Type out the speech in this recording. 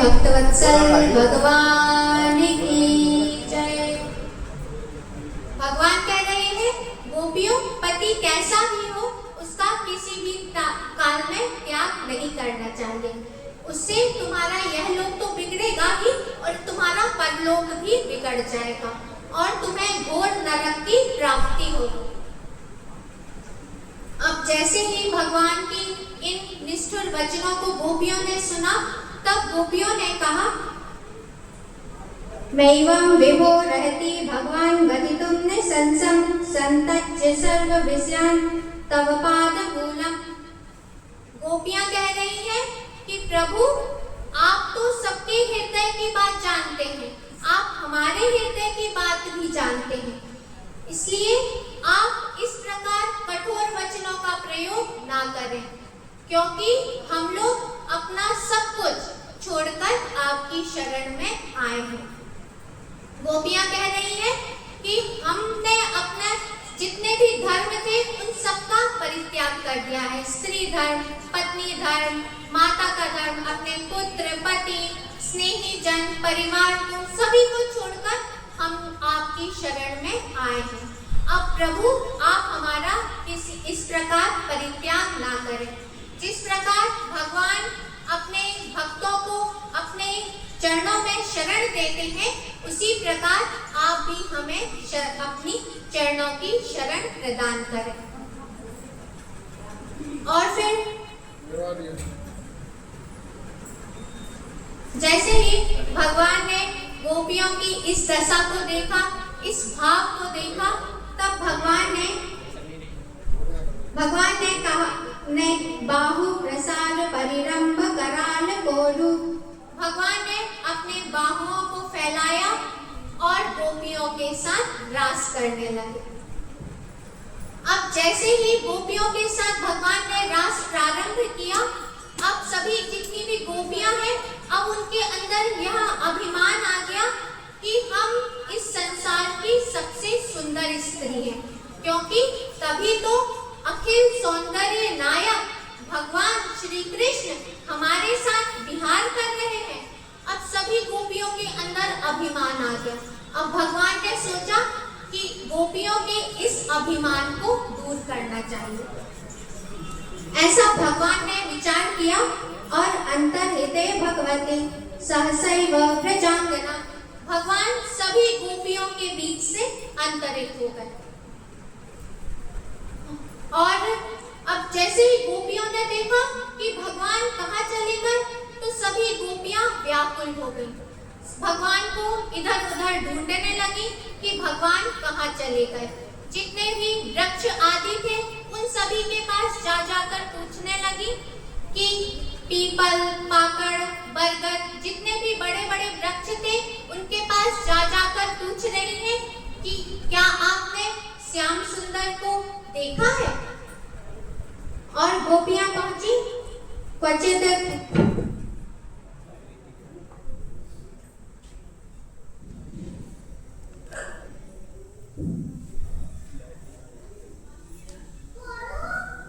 भक्तवत्सल भगवान की जय। भगवान कह रहे हैं, गोपियों, पति कैसा भी हो उसका किसी भी काल में त्याग नहीं करना चाहिए। उससे तुम्हारा यह लोक तो बिगड़ेगा ही और तुम्हारा परलोक भी बिगड़ जाएगा और तुम्हें घोर नरक की प्राप्ति होगी। अब जैसे ही भगवान की इन निष्ठुर वचनों को गोपियों ने सुना, तब गोपियों ने कहा, मैवं विभो रहती भगवान गतितुम निसंसम संतच्च सर्व विषयान तव पाद मूलम। गोपियां कह रही हैं कि प्रभु, आप तो सबके हृदय की बात जानते हैं, आप हमारे हृदय की बात भी जानते हैं, इसलिए आप इस प्रकार कठोर वचनों का प्रयोग ना करें, क्योंकि हम लोग अपना सब कुछ छोड़कर आपकी शरण में आए हैं। गोपियां कह रही हैं कि हमने अपने जितने भी धर्म थे उन सबका परित्याग कर दिया है। स्त्री धर्म, पत्नी धर्म, माता का धर्म, अपने पुत्र, पति, स्नेही जन, परिवार को सभी को छोड़कर हम आपकी शरण में आए हैं। अब प्रभु, आप हमारा इस प्रकार परित्याग ना करें। जिस प्रकार भगवान अपने भक्तों को अपने चरणों में शरण देते हैं, उसी प्रकार आप भी हमें अपनी चरणों की शरण प्रदान करें। और फिर जैसे ही भगवान ने गोपियों की इस दशा को देखा, इस भाव को देखा, तब भगवान ने कहा, ने बाहु प्रसाद परिरंभ कराल कोरु। भगवान ने अपने बाहुओं को फैलाया और गोपियों के साथ रास करने लगे। अब जैसे ही गोपियों के साथ भगवान ने रास प्रारंभ किया, अब सभी जितनी भी गोपियां हैं, अब उनके अंदर यह अभिमान आ गया कि हम इस संसार की सबसे सुंदर स्त्री हैं, क्योंकि तभी तो अखिल सौंदर्य नायक भगवान श्री कृष्ण हमारे साथ विहार कर रहे हैं। अब सभी गोपियों के अंदर अभिमान आ गया। अब भगवान ने सोचा कि गोपियों के इस अभिमान को दूर करना चाहिए। ऐसा भगवान ने विचार किया और अंतर्हिते भगवती सहसैव व्रजांगना, भगवान सभी गोपियों के बीच से अंतरित हो गए। और अब जैसे ही गोपियों ने देखा कि भगवान कहाँ चले गए, तो सभी गोपियां व्याकुल हो गई, भगवान को इधर उधर ढूंढने लगी कि भगवान कहाँ चले गए। जितने भी वृक्ष आदि थे उन सभी के पास जा जाकर पूछने लगी कि पीपल, पाकड़, बरगद, जितने भी बड़े बड़े वृक्ष थे उनके पास जा जाकर पूछ रही हैं कि क्या आपने श्याम सुंदर को देखा है। और गोपियां पहुंची, क्वचित